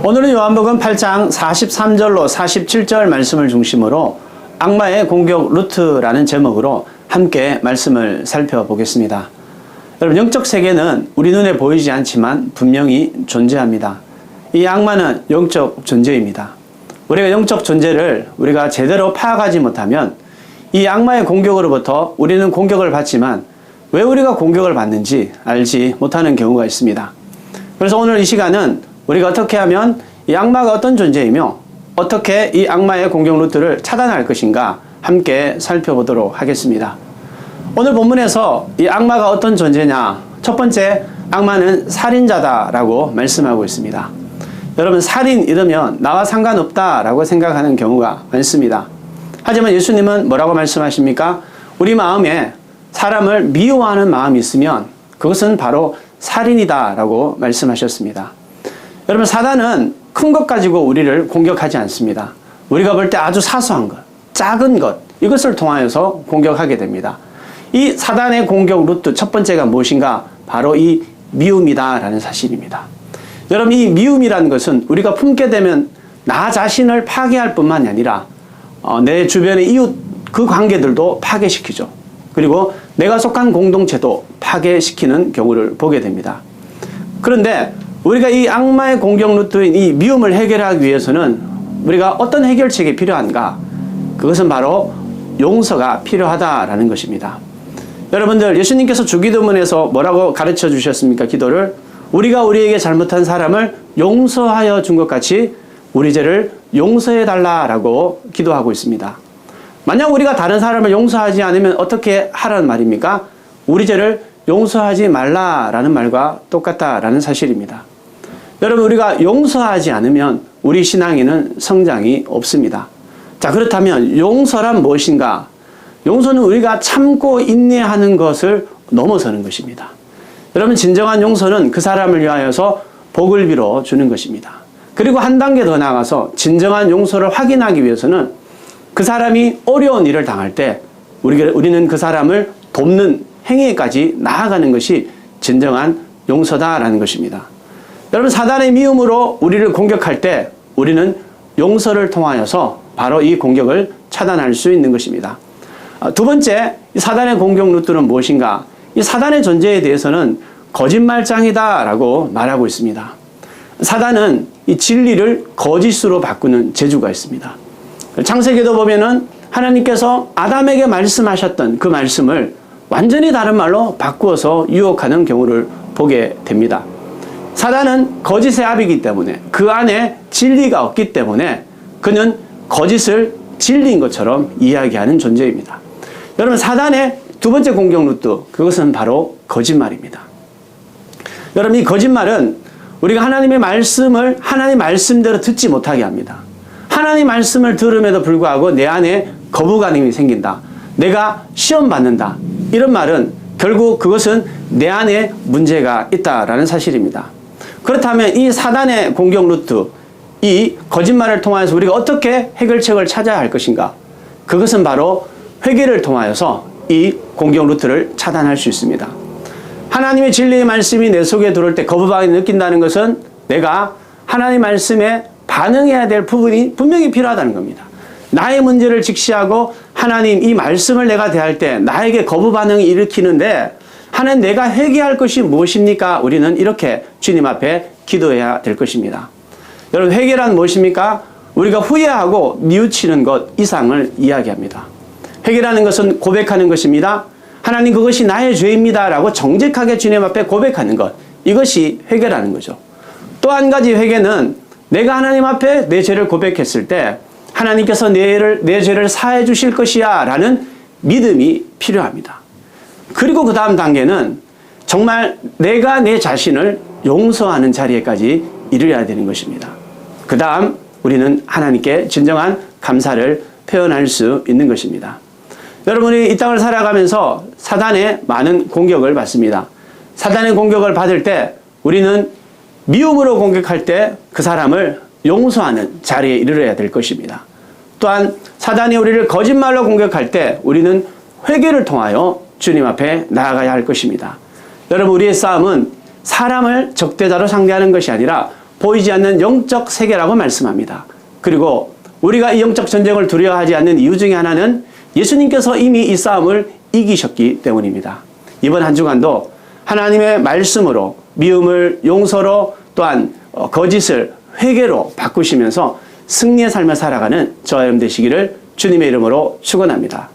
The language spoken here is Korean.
오늘은 요한복음 8장 43절로 47절 말씀을 중심으로 악마의 공격 루트라는 제목으로 함께 말씀을 살펴보겠습니다. 여러분, 영적 세계는 우리 눈에 보이지 않지만 분명히 존재합니다. 이 악마는 영적 존재입니다. 우리가 영적 존재를 우리가 제대로 파악하지 못하면 이 악마의 공격으로부터 우리는 공격을 받지만 왜 우리가 공격을 받는지 알지 못하는 경우가 있습니다. 그래서 오늘 이 시간은 우리가 어떻게 하면 이 악마가 어떤 존재이며 어떻게 이 악마의 공격 루트를 차단할 것인가 함께 살펴보도록 하겠습니다. 오늘 본문에서 이 악마가 어떤 존재냐, 첫 번째, 악마는 살인자다라고 말씀하고 있습니다. 여러분, 살인 이러면 나와 상관없다라고 생각하는 경우가 많습니다. 하지만 예수님은 뭐라고 말씀하십니까? 우리 마음에 사람을 미워하는 마음이 있으면 그것은 바로 살인이다라고 말씀하셨습니다. 여러분, 사단은 큰 것 가지고 우리를 공격하지 않습니다. 우리가 볼 때 아주 사소한 것, 작은 것, 이것을 통하여서 공격하게 됩니다. 이 사단의 공격 루트 첫 번째가 무엇인가? 바로 이 미움이다라는 사실입니다. 여러분, 이 미움이라는 것은 우리가 품게 되면 나 자신을 파괴할 뿐만이 아니라 내 주변의 이웃 그 관계들도 파괴시키죠. 그리고 내가 속한 공동체도 파괴시키는 경우를 보게 됩니다. 그런데 우리가 이 악마의 공격 루트인 이 미움을 해결하기 위해서는 우리가 어떤 해결책이 필요한가? 그것은 바로 용서가 필요하다라는 것입니다. 여러분들, 예수님께서 주기도문에서 뭐라고 가르쳐 주셨습니까? 기도를 우리가 우리에게 잘못한 사람을 용서하여 준 것 같이 우리 죄를 용서해 달라라고 기도하고 있습니다. 만약 우리가 다른 사람을 용서하지 않으면 어떻게 하라는 말입니까? 우리 죄를 용서하지 말라라는 말과 똑같다라는 사실입니다. 여러분, 우리가 용서하지 않으면 우리 신앙에는 성장이 없습니다. 자, 그렇다면 용서란 무엇인가? 용서는 우리가 참고 인내하는 것을 넘어서는 것입니다. 여러분, 진정한 용서는 그 사람을 위하여서 복을 빌어 주는 것입니다. 그리고 한 단계 더 나아가서 진정한 용서를 확인하기 위해서는 그 사람이 어려운 일을 당할 때 우리는 그 사람을 돕는 행위까지 나아가는 것이 진정한 용서다라는 것입니다. 여러분, 사단의 미움으로 우리를 공격할 때 우리는 용서를 통하여서 바로 이 공격을 차단할 수 있는 것입니다. 두 번째, 이 사단의 공격 루트는 무엇인가? 이 사단의 존재에 대해서는 거짓말장이다라고 말하고 있습니다. 사단은 이 진리를 거짓으로 바꾸는 재주가 있습니다. 창세기도 보면은 하나님께서 아담에게 말씀하셨던 그 말씀을 완전히 다른 말로 바꾸어서 유혹하는 경우를 보게 됩니다. 사단은 거짓의 압이기 때문에 그 안에 진리가 없기 때문에 그는 거짓을 진리인 것처럼 이야기하는 존재입니다. 여러분, 사단의 두 번째 공격 루트, 그것은 바로 거짓말입니다. 여러분, 이 거짓말은 우리가 하나님의 말씀을 하나님 말씀대로 듣지 못하게 합니다. 하나님 말씀을 들음에도 불구하고 내 안에 거부감이 생긴다. 내가 시험 받는다. 이런 말은 결국 그것은 내 안에 문제가 있다라는 사실입니다. 그렇다면 이 사단의 공격 루트, 이 거짓말을 통해서 우리가 어떻게 해결책을 찾아야 할 것인가? 그것은 바로 회개를 통하여서 이 공격 루트를 차단할 수 있습니다. 하나님의 진리의 말씀이 내 속에 들어올 때 거부감이 느낀다는 것은 내가 하나님 말씀에 반응해야 될 부분이 분명히 필요하다는 겁니다. 나의 문제를 직시하고 하나님 이 말씀을 내가 대할 때 나에게 거부 반응이 일으키는데 하나님, 내가 회개할 것이 무엇입니까? 우리는 이렇게 주님 앞에 기도해야 될 것입니다. 여러분, 회개란 무엇입니까? 우리가 후회하고 뉘우치는 것 이상을 이야기합니다. 회개라는 것은 고백하는 것입니다. 하나님, 그것이 나의 죄입니다 라고 정직하게 주님 앞에 고백하는 것, 이것이 회개라는 거죠. 또 한 가지 회개는 내가 하나님 앞에 내 죄를 고백했을 때 하나님께서 내 죄를 사해 주실 것이야 라는 믿음이 필요합니다. 그리고 그 다음 단계는 정말 내가 내 자신을 용서하는 자리에까지 이르러야 되는 것입니다. 그 다음 우리는 하나님께 진정한 감사를 표현할 수 있는 것입니다. 여러분이 이 땅을 살아가면서 사단의 많은 공격을 받습니다. 사단의 공격을 받을 때 우리는 미움으로 공격할 때 그 사람을 용서하는 자리에 이르러야 될 것입니다. 또한 사단이 우리를 거짓말로 공격할 때 우리는 회개를 통하여 주님 앞에 나아가야 할 것입니다. 여러분, 우리의 싸움은 사람을 적대자로 상대하는 것이 아니라 보이지 않는 영적 세계라고 말씀합니다. 그리고 우리가 이 영적 전쟁을 두려워하지 않는 이유 중에 하나는 예수님께서 이미 이 싸움을 이기셨기 때문입니다. 이번 한 주간도 하나님의 말씀으로 미움을 용서로 또한 거짓을 회개로 바꾸시면서 승리의 삶을 살아가는 저와 여러분 되시기를 주님의 이름으로 축원합니다.